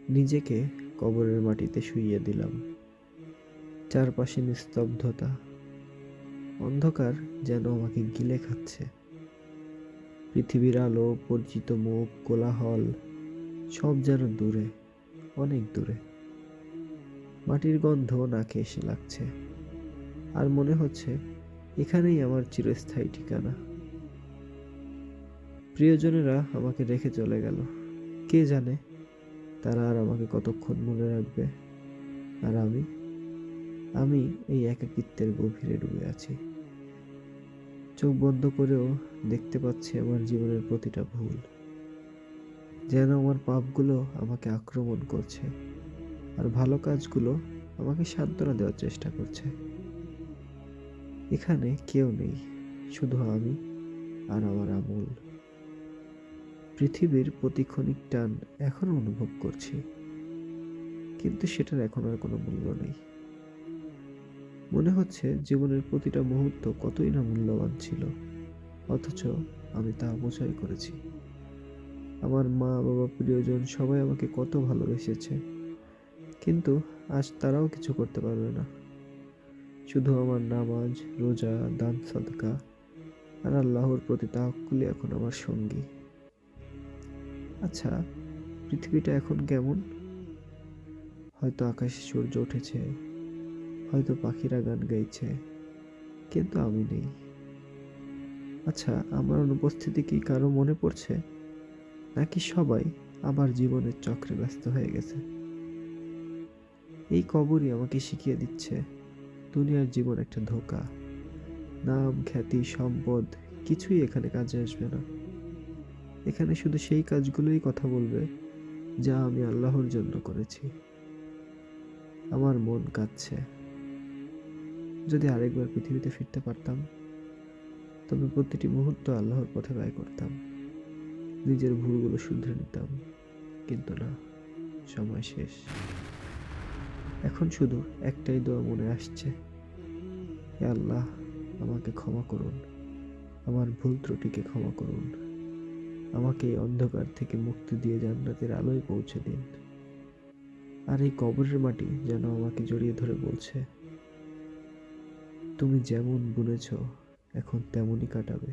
নিজেকে কবরের মাটিতে শুইয়ে দিলাম। চারপাশে নিস্তব্ধতা, অন্ধকার যেন আমাকে গিলে খাচ্ছে। পৃথিবীর আলো, পরিচিত মুখ, কোলাহল সব যেন দূরে, অনেক দূরে। মাটির গন্ধ নাকে এসে লাগছে, আর মনে হচ্ছে এখানেই আমার চিরস্থায়ী ঠিকানা। প্রিয়জনেরা আমাকে রেখে চলে গেল, কে জানে তারা আর আমাকে কতক্ষণ মনে রাখবে। আর আমি এই একাকিত্বের গভীরে ডুবে আছি। চোখ বন্ধ করেও দেখতে পাচ্ছি আমার জীবনের প্রতিটা ভুল, যেন আমার পাপগুলো আমাকে আক্রমণ করছে, আর ভালো কাজগুলো আমাকে সান্ত্বনা দেওয়ার চেষ্টা করছে। এখানে কেউ নেই, শুধু আমি আর আমার আমূল। পৃথিবীর প্রতি ক্ষণিক টান এখনো অনুভব করছি, কিন্তু সেটার এখন আর কোনো মূল্য নেই। মনে হচ্ছে জীবনের প্রতিটা মুহূর্ত কতই না মূল্যবান ছিল, অথচ আমি তা অপচয় করেছি। আমার মা বাবা, প্রিয়জন সবাই আমাকে কত ভালোবেসেছে, কিন্তু আজ তারাও কিছু করতে পারবে না। শুধু আমার নামাজ, রোজা, দান সদকা আর আল্লাহর প্রতি তাওয়াক্কুলই এখন আমার সঙ্গী। আচ্ছা, পৃথিবীটা এখন কেমন? হয়তো আকাশে সূর্য উঠেছে, হয়তো পাখিরা গান গাইছে, কিন্তু আমি নেই। আচ্ছা, আমার অনুপস্থিতি কি কারো মনে পড়ছে, নাকি সবাই আমার জীবনের চক্রে ব্যস্ত হয়ে গেছে? এই কবরই আমাকে শিখিয়ে দিচ্ছে দুনিয়ার জীবন একটা ধোঁকা। নাম, খ্যাতি, সম্পদ কিছুই এখানে কাজে আসবে না। এখানে শুধু সেই কাজগুলোই কথা বলবে যা আমি আল্লাহর জন্য করেছি। আমার মন কাঁদছে। যদি আরেকবার পৃথিবীতে ফিরতে পারতাম, তবে প্রতিটি মুহূর্ত আল্লাহর পথে ব্যয় করতাম, নিজের ভুলগুলো শুধরে নিতাম। কিন্তু না, সময় শেষ। এখন শুধু একটাই দোয়া মনে আসছে, হে আল্লাহ, আমাকে ক্ষমা করুন, আমার ভুল ত্রুটিকে ক্ষমা করুন, আমাকে এই অন্ধকার থেকে মুক্তি দিয়ে জান্নাতের আলোয় পৌঁছে দিন। আর এই কবরের মাটি যেন আমাকে জড়িয়ে ধরে বলছে, তুমি যেমন বুনেছ এখন তেমনই কাটাবে।